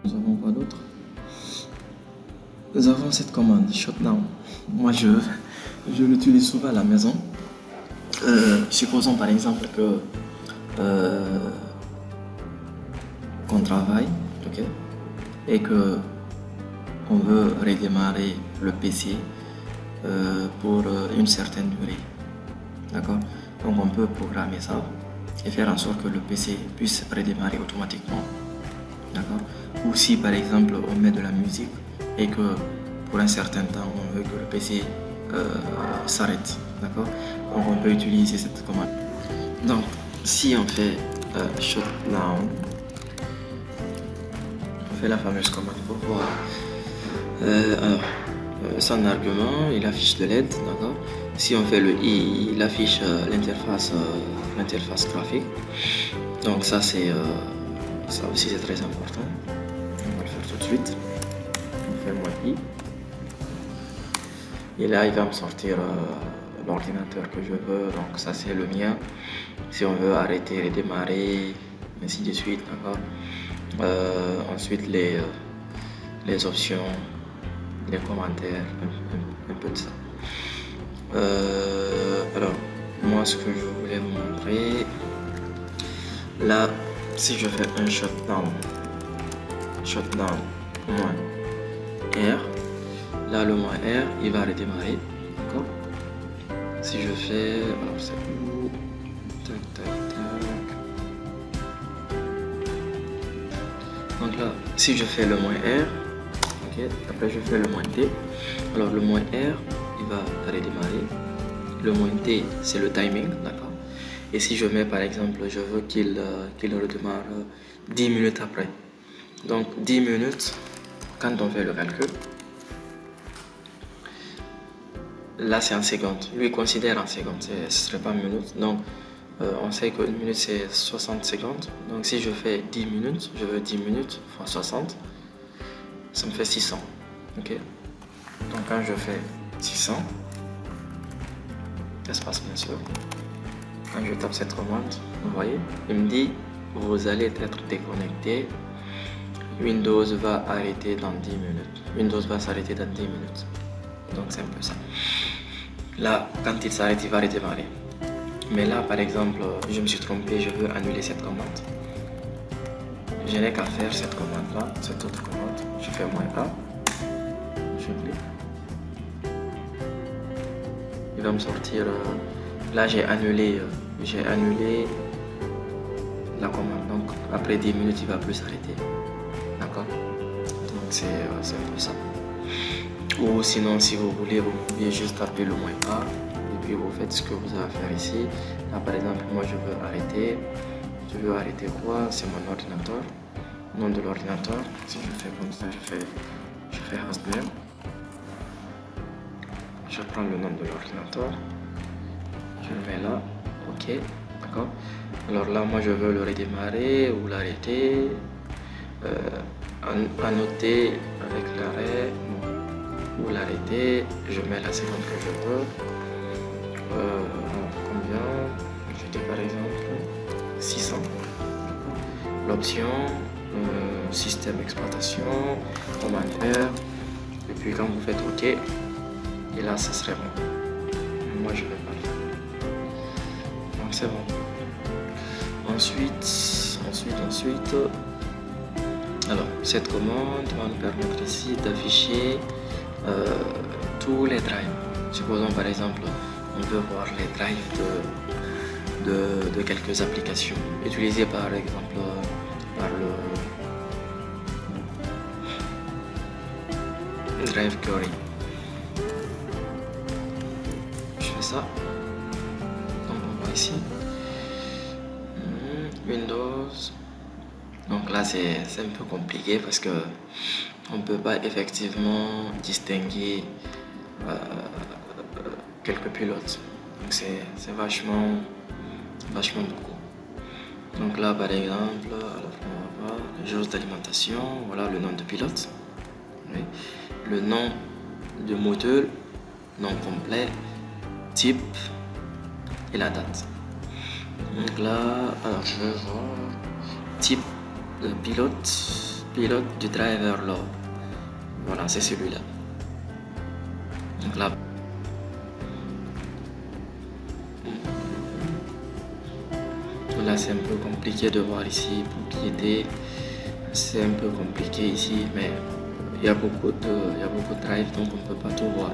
Nous avons quoi d'autre? Nous avons cette commande, shutdown. Moi, je l'utilise souvent à la maison. Supposons par exemple que qu'on travaille, ok, et que on veut redémarrer le PC pour une certaine durée, d'accord. Donc on peut programmer ça et faire en sorte que le PC puisse redémarrer automatiquement, d'accord. Ou si par exemple on met de la musique et que pour un certain temps on veut que le PC s'arrête, d'accord. Donc on peut utiliser cette commande. Donc si on fait shutdown, on fait la fameuse commande pour voir. Son argument, il affiche de l'aide, d'accord. Si on fait le i, il affiche l'interface graphique. Donc ça c'est ça aussi c'est très important. On va le faire tout de suite. On fait moins i. Et là il va me sortir l'ordinateur que je veux. Donc ça c'est le mien. Si on veut arrêter, redémarrer, ainsi de suite, d'accord. Ensuite les options, les commentaires, un peu de ça. Alors, moi, ce que je voulais vous montrer, là, si je fais un shutdown moins R, là, le moins R, il va redémarrer, d'accord. Si je fais, alors c'est où, tac, tac, tac. Donc là, si je fais le moins R, après je fais le moins T. Alors le moins R il va redémarrer. Le moins T c'est le timing, d'accord. Et si je mets par exemple, je veux qu'il redémarre 10 minutes après. Donc 10 minutes, quand on fait le calcul, là c'est en secondes. Lui considère en secondes, ce ne serait pas minutes. Donc on sait qu'une minute c'est 60 secondes. Donc si je fais 10 minutes, je veux 10 minutes fois 60. Ça me fait 600, ok. Donc quand je fais 600, espace bien sûr, quand je tape cette commande, vous voyez, il me dit vous allez être déconnecté, Windows va arrêter dans 10 minutes, Windows va s'arrêter dans 10 minutes. Donc c'est un peu ça. Là, quand il s'arrête, il va redémarrer. Mais là, par exemple, je me suis trompé, je veux annuler cette commande. Je n'ai qu'à faire cette commande là, cette autre commande. Je fais moins A, je clique. Il va me sortir. Là, j'ai annulé la commande. Donc, après 10 minutes, il va plus s'arrêter. D'accord. Donc, c'est un peu ça. Ou sinon, si vous voulez, vous pouvez juste taper le moins A et puis vous faites ce que vous avez à faire ici. Là, par exemple, moi, je veux arrêter. Je veux arrêter quoi? C'est mon ordinateur. Nom de l'ordinateur. Si je fais comme ça, je fais hostname. Je prends le nom de l'ordinateur. Je le mets là. Ok. D'accord. Alors là, moi, je veux le redémarrer ou l'arrêter. Annoter avec l'arrêt ou l'arrêter. Je mets la seconde que je veux. Combien? Je dis par exemple 600. L'option système exploitation, commentaire, et puis quand vous faites OK, et là ça serait bon. Moi je vais pas le faire. Donc c'est bon. Ensuite, alors cette commande va nous permettre ici d'afficher tous les drives. Supposons par exemple, on veut voir les drives de quelques applications utilisées par exemple par le Drive Curry. Je fais ça. Donc on voit ici Windows. Donc là c'est un peu compliqué parce que on peut pas effectivement distinguer quelques pilotes. Donc c'est vachement beaucoup. Donc là par exemple, alors on va voir les jours d'alimentation, voilà le nom de pilote, oui. Le nom de module, nom complet, type et la date. Donc là, alors je vais voir type de pilote pilote du driver load. Voilà, c'est celui-là. Donc là, c'est un peu compliqué de voir ici, propriété, c'est un peu compliqué ici, mais il y a beaucoup de drive, donc on ne peut pas tout voir.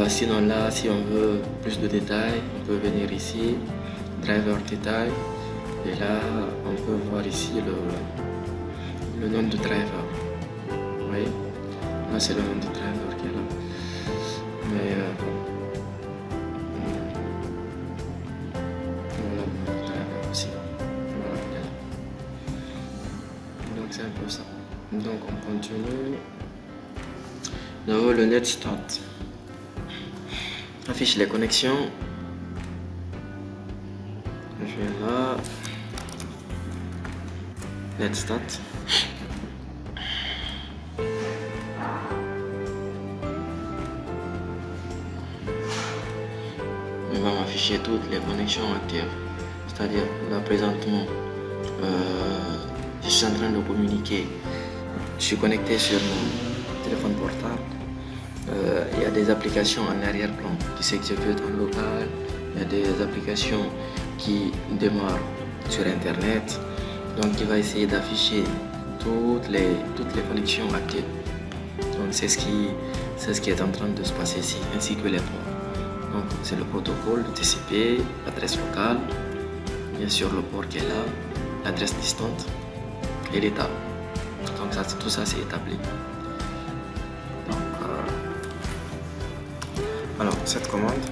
Sinon là, si on veut plus de détails, on peut venir ici, driver détail, et là on peut voir ici le nom du driver. Vous voyez, là c'est le nom du driver qui est là. Mais voilà le nom du driver aussi. Voilà, il est là. Donc c'est un peu ça. Donc on continue. D'abord le net start. Affiche les connexions. Je vais là. Net start. On va m'afficher toutes les connexions actives. C'est-à-dire là présentement, je suis en train de communiquer. Je suis connecté sur mon téléphone portable. Il y a des applications en arrière-plan qui s'exécutent en local. Il y a des applications qui démarrent sur Internet. Donc il va essayer d'afficher toutes les connexions actives. Donc c'est ce qui est en train de se passer ici, ainsi que les ports. Donc c'est le protocole, le TCP, l'adresse locale, bien sûr le port qui est là, l'adresse distante et l'état. Donc ça, tout ça c'est établi. Donc, alors cette commande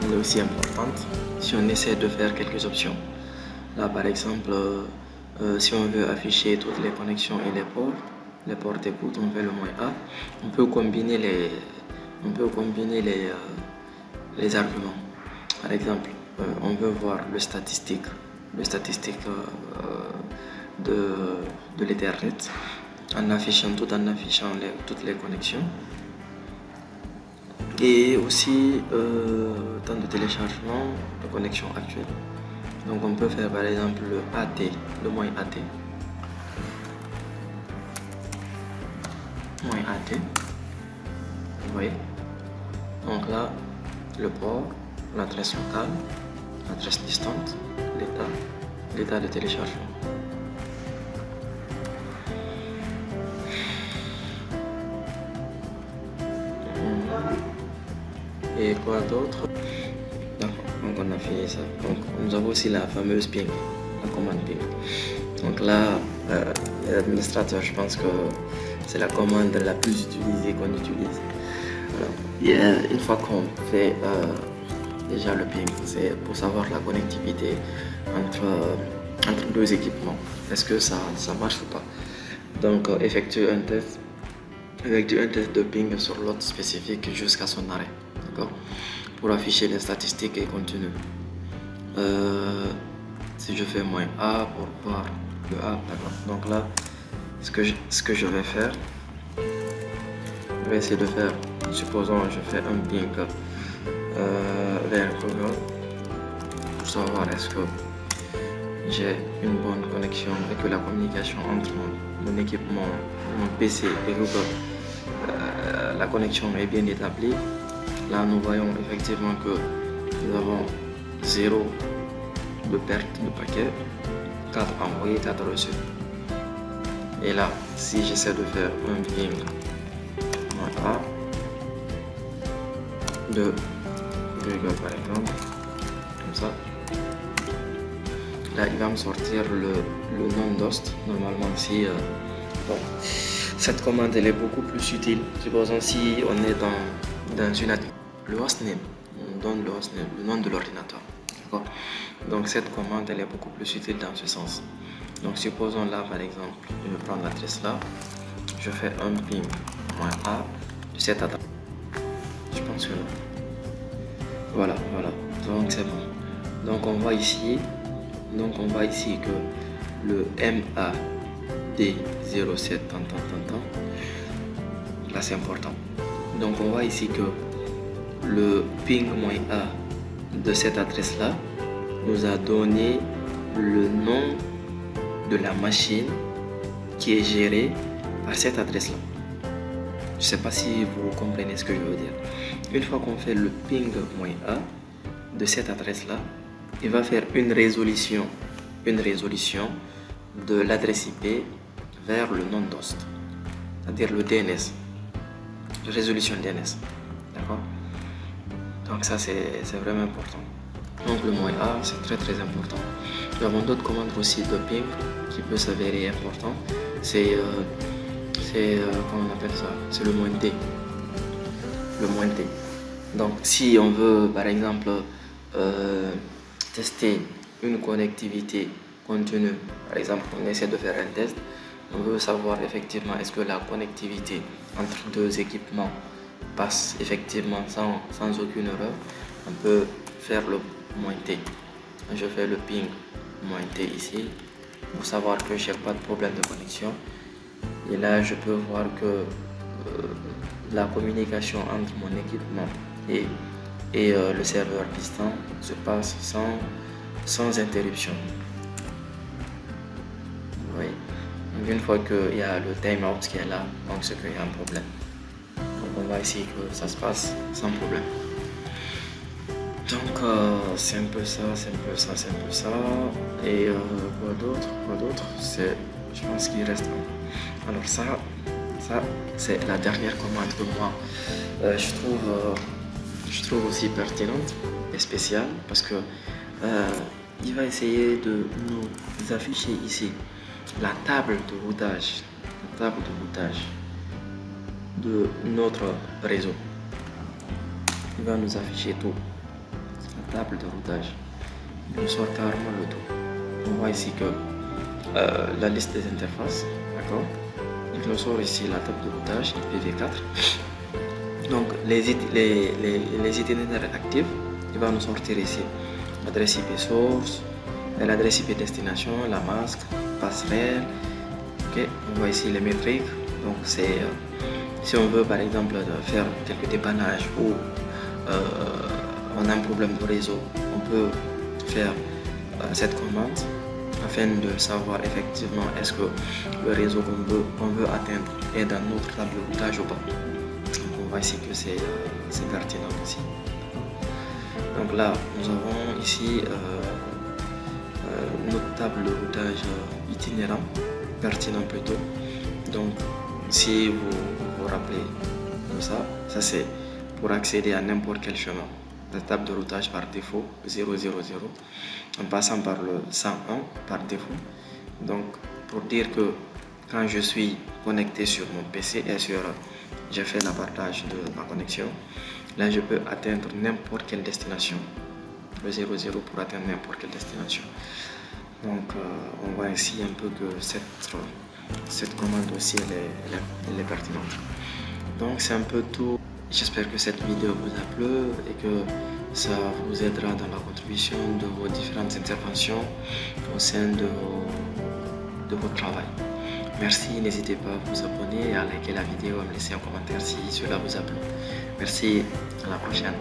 elle est aussi importante si on essaie de faire quelques options. Là par exemple, si on veut afficher toutes les connexions et les ports d'écoute, on fait le "-a". On peut combiner les arguments. Par exemple, on veut voir le statistique de l'Ethernet en affichant toutes les connexions. Et aussi temps de téléchargement de connexion actuelle. Donc on peut faire par exemple le "-AT", le "-AT". "-AT", vous voyez. Donc là, le port, l'adresse locale, l'adresse distante, l'état de téléchargement. Et quoi d'autre? D'accord, donc on a fini ça. Donc nous avons aussi la fameuse ping, la commande ping. Donc là, les administrateurs, je pense que c'est la commande la plus utilisée qu'on utilise. Alors, une fois qu'on fait déjà le ping, c'est pour savoir la connectivité entre deux équipements. Est-ce que ça marche ou pas? Donc effectue un test de ping sur l'autre spécifique jusqu'à son arrêt. Pour afficher les statistiques et continue. Si je fais "-a" pour voir le "a", d'accord. Donc là, ce que je vais faire, je vais essayer de faire, supposons je fais un ping vers Google pour savoir est-ce que j'ai une bonne connexion et que la communication entre mon équipement, mon PC et Google, la connexion est bien établie. Là, nous voyons effectivement que nous avons 0 de perte de paquets, 4 envoyés, 4 reçus. Et là, si j'essaie de faire un ping "-a" de Google par exemple, comme ça, là il va me sortir le nom d'host. Normalement, si bon, cette commande elle est beaucoup plus utile. Supposons si on est dans le hostname, on donne le hostname, le nom de l'ordinateur. Donc cette commande elle est beaucoup plus utile dans ce sens. Donc supposons là par exemple, je vais prendre l'adresse là, je fais un ping "-a" de cette adresse. Je pense que non. Voilà, donc c'est bon. Donc on voit ici que le MAD07 là c'est important. Donc on voit ici que le ping "-a" de cette adresse là nous a donné le nom de la machine qui est gérée par cette adresse-là. Je ne sais pas si vous comprenez ce que je veux dire. Une fois qu'on fait le ping -a de cette adresse-là, il va faire une résolution de l'adresse IP vers le nom d'host, c'est-à-dire le DNS, résolution DNS. D'accord? Donc ça c'est vraiment important. Donc le -a c'est très important. Nous avons d'autres commandes aussi de ping qui peut s'avérer important. C'est comment on appelle ça? C'est le -t. Le -t. Donc si on veut par exemple tester une connectivité continue, par exemple on essaie de faire un test, on veut savoir effectivement est-ce que la connectivité entre deux équipements passe effectivement sans aucune erreur, on peut faire le -t. Je fais le ping -t ici pour savoir que j'ai pas de problème de connexion, et là je peux voir que la communication entre mon équipement et le serveur distant se passe sans interruption. Oui. Donc une fois qu'il y a le timeout qui est là, donc c'est qu'il y a un problème. Donc on va essayer que ça se passe sans problème. Donc c'est un peu ça. Et quoi d'autre? Je pense qu'il reste un. Alors ça c'est la dernière commande que moi je trouve aussi pertinente et spéciale, parce que il va essayer de nous afficher ici la table de routage de notre réseau. Il va nous afficher tout, la table de routage. Il nous sort carrément le tout. On voit ici que la liste des interfaces, d'accord? Il nous sort ici la table de routage IPv4. Donc les itinéraires actifs, il va nous sortir ici l'adresse IP source, l'adresse IP destination, la masque, passerelle. Ok, on voit ici les métriques. Donc c'est si on veut par exemple faire quelques dépannages ou on a un problème de réseau, on peut faire cette commande afin de savoir effectivement est-ce que le réseau qu'on veut atteindre est dans notre table de routage ou pas. Donc on voit ici que c'est pertinent aussi. Donc là nous avons ici notre table de routage itinérant, pertinent plutôt. Donc si vous vous rappelez de ça c'est pour accéder à n'importe quel chemin. La table de routage par défaut 000 en passant par le 101 par défaut. Donc pour dire que quand je suis connecté sur mon PC et j'ai fait la partage de ma connexion, là je peux atteindre n'importe quelle destination. Le 00 pour atteindre n'importe quelle destination. Donc on voit ici un peu que cette commande aussi elle est pertinente. Donc c'est un peu tout. J'espère que cette vidéo vous a plu et que ça vous aidera dans la contribution de vos différentes interventions au sein de votre travail. Merci, n'hésitez pas à vous abonner, à liker la vidéo, à me laisser un commentaire si cela vous a plu. Merci, à la prochaine.